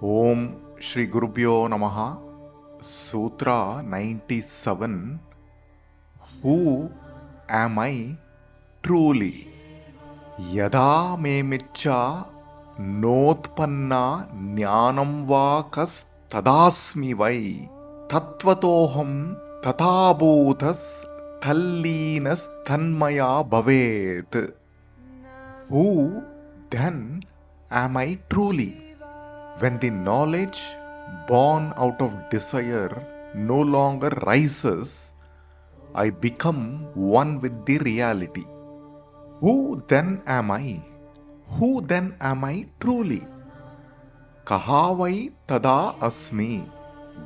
Om Shri Gurubhyo Namaha. Sutra-97. Who am I truly? Yada me micha notpanna jnanam vakas tadasmi vai tattvatoham tathabhutas tallinas tanmaya bhavet. Who then am I truly? When the knowledge born out of desire no longer rises, I become one with the reality. Who then am I? Who then am I truly? Kahavai tada asmi?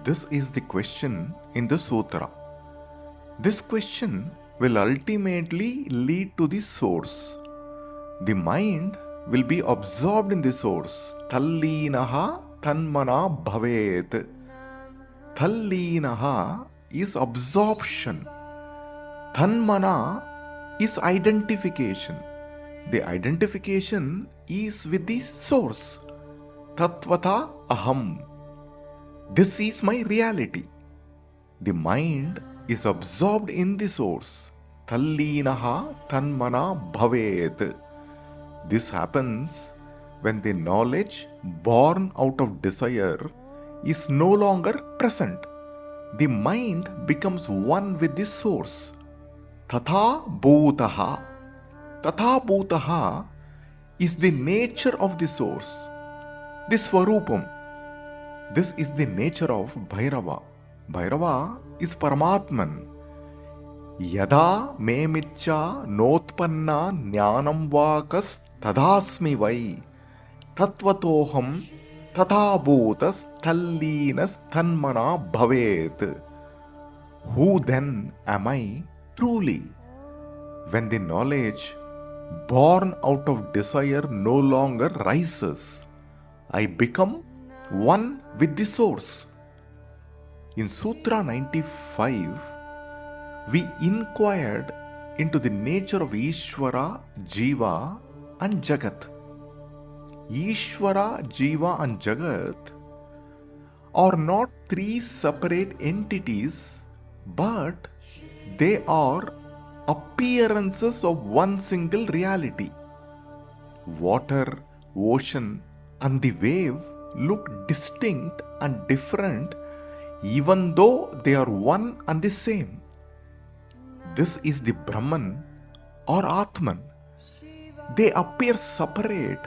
This is the question in the sutra. This question will ultimately lead to the source. The mind will be absorbed in the source. Tallinaha tanmana bhavet. Tallinaha is absorption. Tanmana is identification. The identification is with the source. Tattvata aham. This is my reality. The mind is absorbed in the source. Tallinaha tanmana bhavet. This happens when the knowledge born out of desire is no longer present. The mind becomes one with the source. Tatha bhutaha. Tatha bhutaha is the nature of the source, the Swarupam. This is the nature of Bhairava. Bhairava is Paramatman. Yada me micha notpanna jnanam vakas tadasmi vai tattvatoham tathabhutas tallinas tanmana bhavet. Who then am I truly? When the knowledge born out of desire no longer rises, I become one with the source. In Sutra-95, we inquired into the nature of Īśvara, Jiva and Jagat. Ishvara, Jiva and Jagat are not three separate entities, but they are appearances of one single reality. Water, ocean and the wave look distinct and different even though they are one and the same. This is the Brahman or Atman. They appear separate,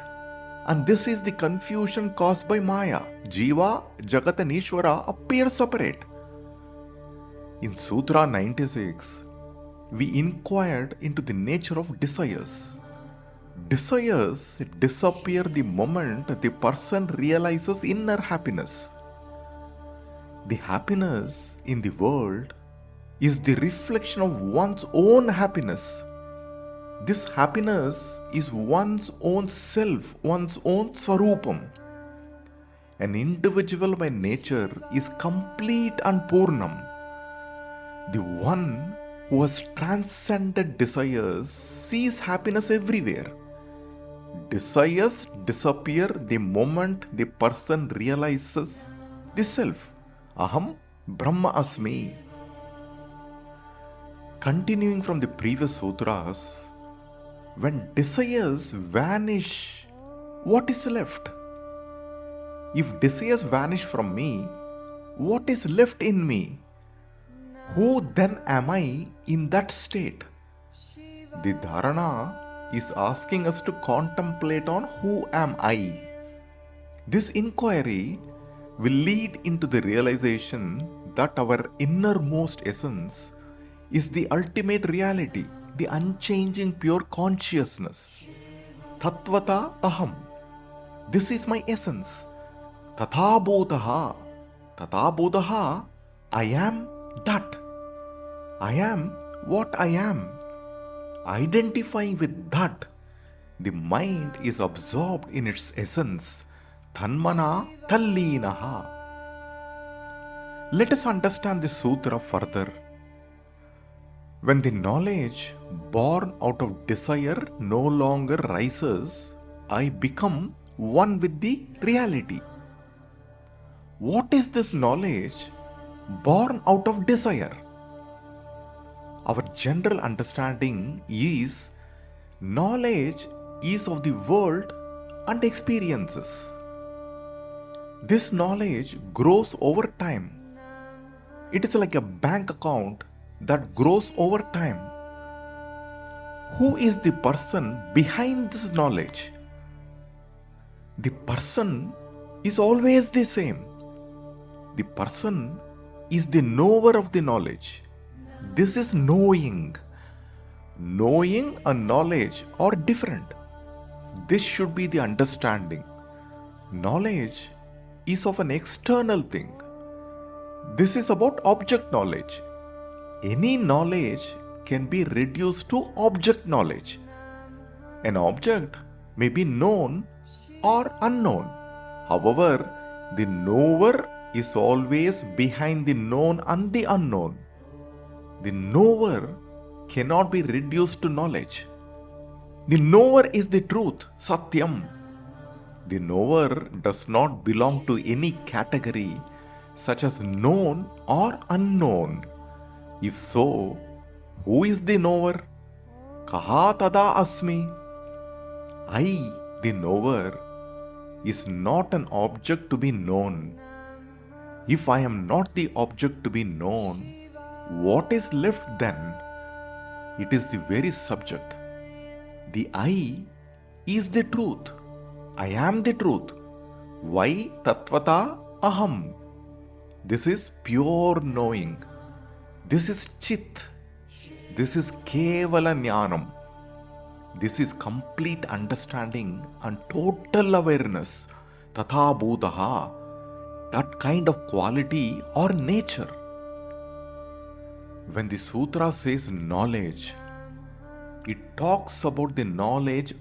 and this is the confusion caused by Maya. Jiva, Jagat and Ishvara appear separate. In Sutra-96, we inquired into the nature of desires. Desires disappear the moment the person realizes inner happiness. The happiness in the world is the reflection of one's own happiness. This happiness is one's own self, one's own Swarupam. An individual by nature is complete and Purnam. The one who has transcended desires sees happiness everywhere. Desires disappear the moment the person realizes the self. Aham Brahma Asmi. Continuing from the previous sutras, when desires vanish, what is left? If desires vanish from me, what is left in me? Who then am I in that state? The dharana is asking us to contemplate on who am I. This inquiry will lead into the realization that our innermost essence is the ultimate reality, the unchanging pure consciousness. Tattvata aham. This is my essence. Tathabhudaha. Tathabhudaha. I am that. I am what I am. Identifying with that, the mind is absorbed in its essence. Tanmana tallinaha. Let us understand the sutra further. When the knowledge born out of desire no longer rises, I become one with the reality. What is this knowledge born out of desire? Our general understanding is knowledge is of the world and experiences. This knowledge grows over time. It is like a bank account that grows over time. Who is the person behind this knowledge? The person is always the same. The person is the knower of the knowledge. This is knowing. Knowing and knowledge are different. This should be the understanding. Knowledge is of an external thing. This is about object knowledge. Any knowledge can be reduced to object knowledge. An object may be known or unknown. However, the knower is always behind the known and the unknown. The knower cannot be reduced to knowledge. The knower is the truth, Satyam. The knower does not belong to any category such as known or unknown. If so, who is the knower? Kaha tada asmi? I, the knower, is not an object to be known. If I am not the object to be known, what is left then? It is the very subject. The I is the truth. I am the truth. Why tatvata aham? This is pure knowing. This is chit. This is kevala jnanam. This is complete understanding and total awareness. Tatha bhudaha. That kind of quality or nature. When the sutra says knowledge, it talks about the knowledge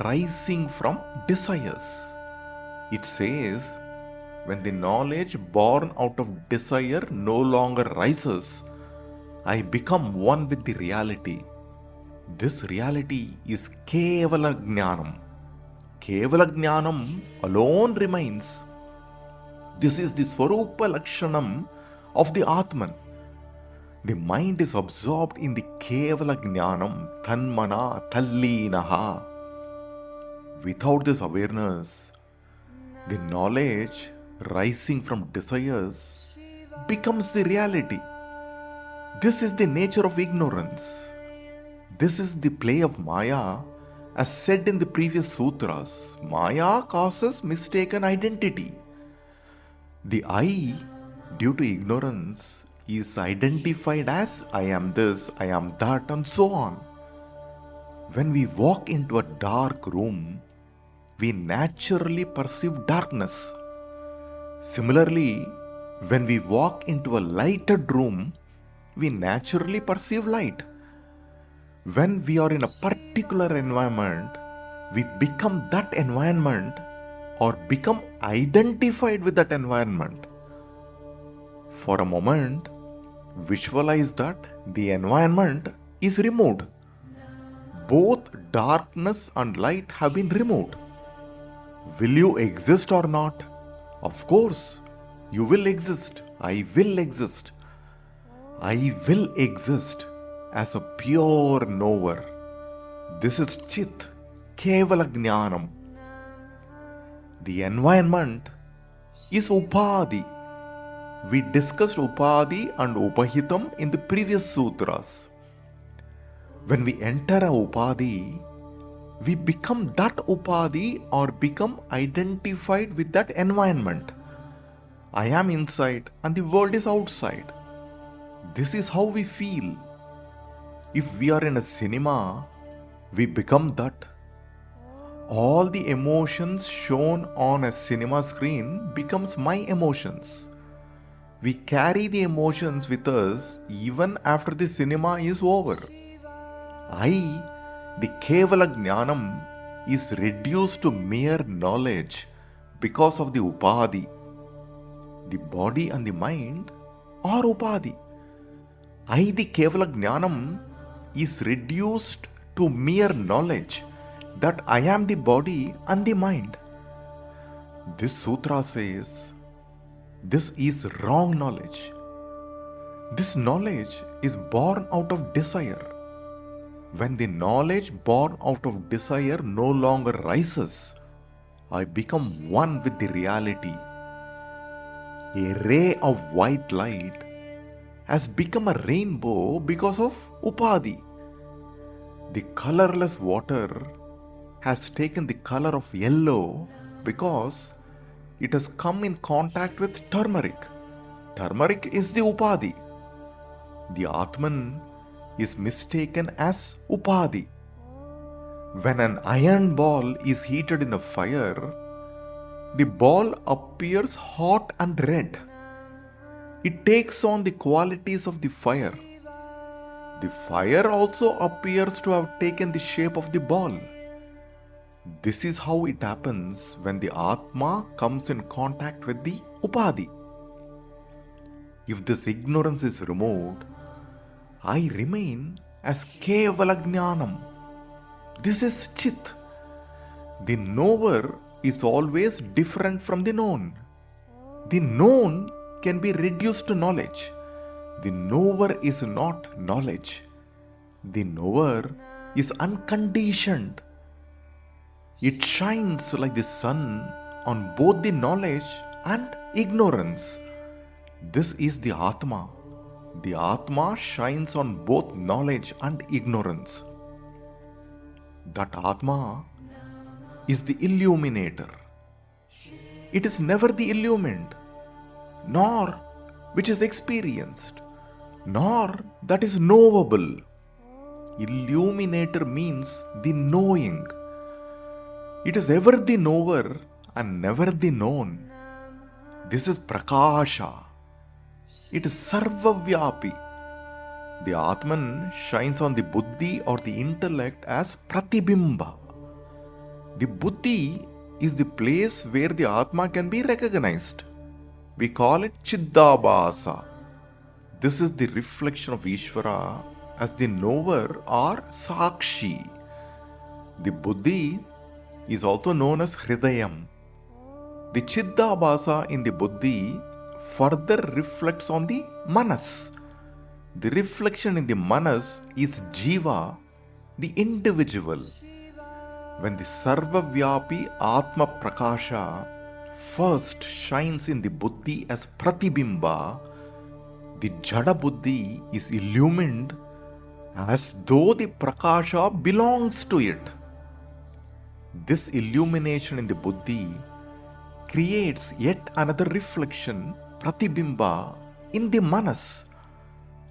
rising from desires. It says, when the knowledge born out of desire no longer rises, I become one with the reality. This reality is kevala jnanam. Kevala jnanam alone remains. This is the Swarupa Lakshanam of the Atman. The mind is absorbed in the Kevala Jnanam, Tanmana Tallinaha. Without this awareness, the knowledge rising from desires becomes the reality. This is the nature of ignorance. This is the play of Maya, as said in the previous sutras. Maya causes mistaken identity. The I, due to ignorance, is identified as I am this, I am that, and so on. When we walk into a dark room, we naturally perceive darkness. Similarly, when we walk into a lighted room, we naturally perceive light. When we are in a particular environment, we become that environment or become identified with that environment. For a moment, visualize that the environment is removed. Both darkness and light have been removed. Will you exist or not? Of course, you will exist. I will exist. I will exist as a pure knower. This is Chit, Kevala Jnanam. The environment is Upadhi. We discussed Upadhi and Upahitam in the previous sutras. When we enter a Upadhi, we become that Upadhi or become identified with that environment. I am inside and the world is outside. This is how we feel. If we are in a cinema, we become that. All the emotions shown on a cinema screen becomes my emotions. We carry the emotions with us even after the cinema is over. I, the Kevala Jnanam, is reduced to mere knowledge because of the Upadhi. The body and the mind are Upadhi. I, the Kevala Jnanam, is reduced to mere knowledge that I am the body and the mind. This sutra says, This is wrong knowledge. This knowledge is born out of desire. When the knowledge born out of desire no longer rises, I become one with the reality. A ray of white light has become a rainbow because of upadhi. The colorless water has taken the color of yellow because it has come in contact with turmeric. Turmeric is the upadhi. The Atman is mistaken as upadhi. When an iron ball is heated in a fire, the ball appears hot and red. It takes on the qualities of the fire. The fire also appears to have taken the shape of the ball. This is how it happens when the Atma comes in contact with the upadhi. If this ignorance is removed, I remain as Kevala Jnānam. This is Chit. The knower is always different from the known. The known can be reduced to knowledge. The knower is not knowledge. The knower is unconditioned. It shines like the sun on both the knowledge and ignorance. This is the Atma. The Atma shines on both knowledge and ignorance. That Atma is the illuminator. It is never the illumined, nor which is experienced, nor that is knowable. Illuminator means the knowing. It is ever the knower and never the known. This is Prakasha. It is Sarvavyapi. The Atman shines on the Buddhi or the intellect as Pratibimba. The Buddhi is the place where the Atma can be recognized. We call it Chiddabhasa. This is the reflection of Īśvara as the knower or Sakshi. The Buddhi is also known as Hridayam. The Chiddabhasa in the Buddhi further reflects on the Manas. The reflection in the Manas is Jiva, the individual. When the Sarvavyapi Atma Prakasha first shines in the Buddhi as Pratibimba, the Jada Buddhi is illumined as though the Prakasha belongs to it. This illumination in the Buddhi creates yet another reflection, Pratibimba, in the Manas.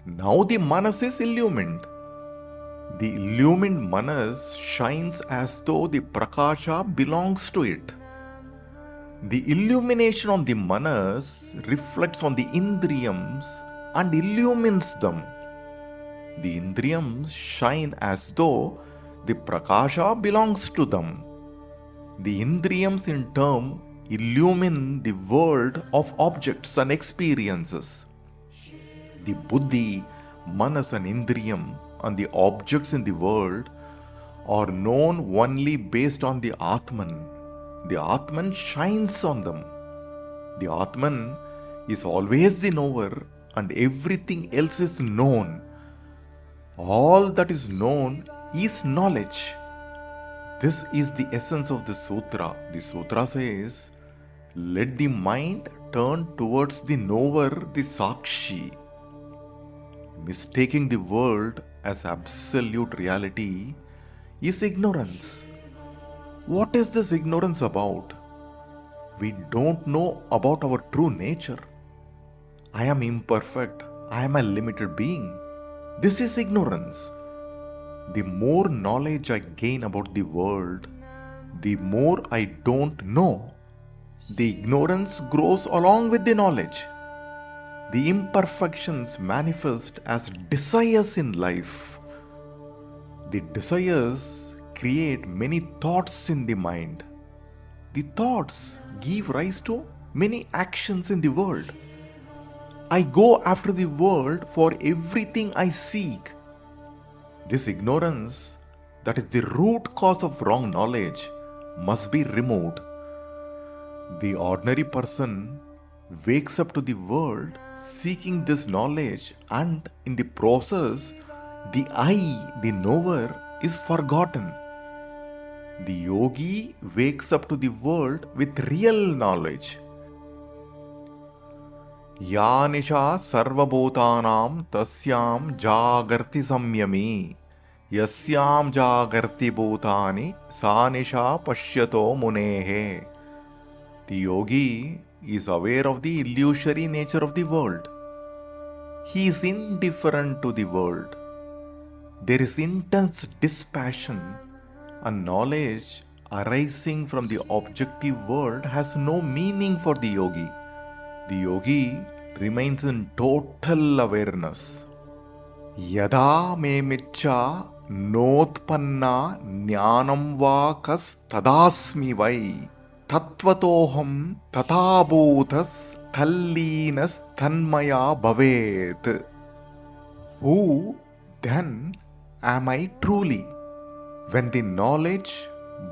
Now the Manas is illumined. The illumined Manas shines as though the Prakasha belongs to it. The illumination on the Manas reflects on the Indriyams and illumines them. The Indriyams shine as though the Prakasha belongs to them. The Indriyams in turn illumine the world of objects and experiences. The Buddhi, Manas and Indriyam and the objects in the world are known only based on the Atman. The Atman shines on them. The Atman is always the knower and everything else is known. All that is known is knowledge. This is the essence of the sutra. The sutra says, let the mind turn towards the knower, the Sakshi. Mistaking the world as absolute reality is ignorance. What is this ignorance about? We don't know about our true nature. I am imperfect. I am a limited being. This is ignorance. The more knowledge I gain about the world, the more I don't know. The ignorance grows along with the knowledge. The imperfections manifest as desires in life. The desires create many thoughts in the mind. The thoughts give rise to many actions in the world. I go after the world for everything I seek. This ignorance, that is the root cause of wrong knowledge, must be removed. The ordinary person wakes up to the world seeking this knowledge, and in the process, the I, the knower, is forgotten. The yogi wakes up to the world with real knowledge. Ya nisha sarvabhutanam tasyam jagarti samyami yasyam jagarti bhutani sa nisha pashyato munehe. The yogi is aware of the illusory nature of the world. He is indifferent to the world. There is intense dispassion, and knowledge arising from the objective world has no meaning for the yogi. The yogi remains in total awareness. Yada me micha notpanna jnanam va kas tadasmi vai tatvatoham tatabhutas tallinas tanmaya bhavet. Who then am I truly? When the knowledge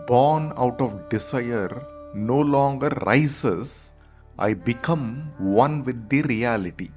born out of desire no longer rises, I become one with the reality.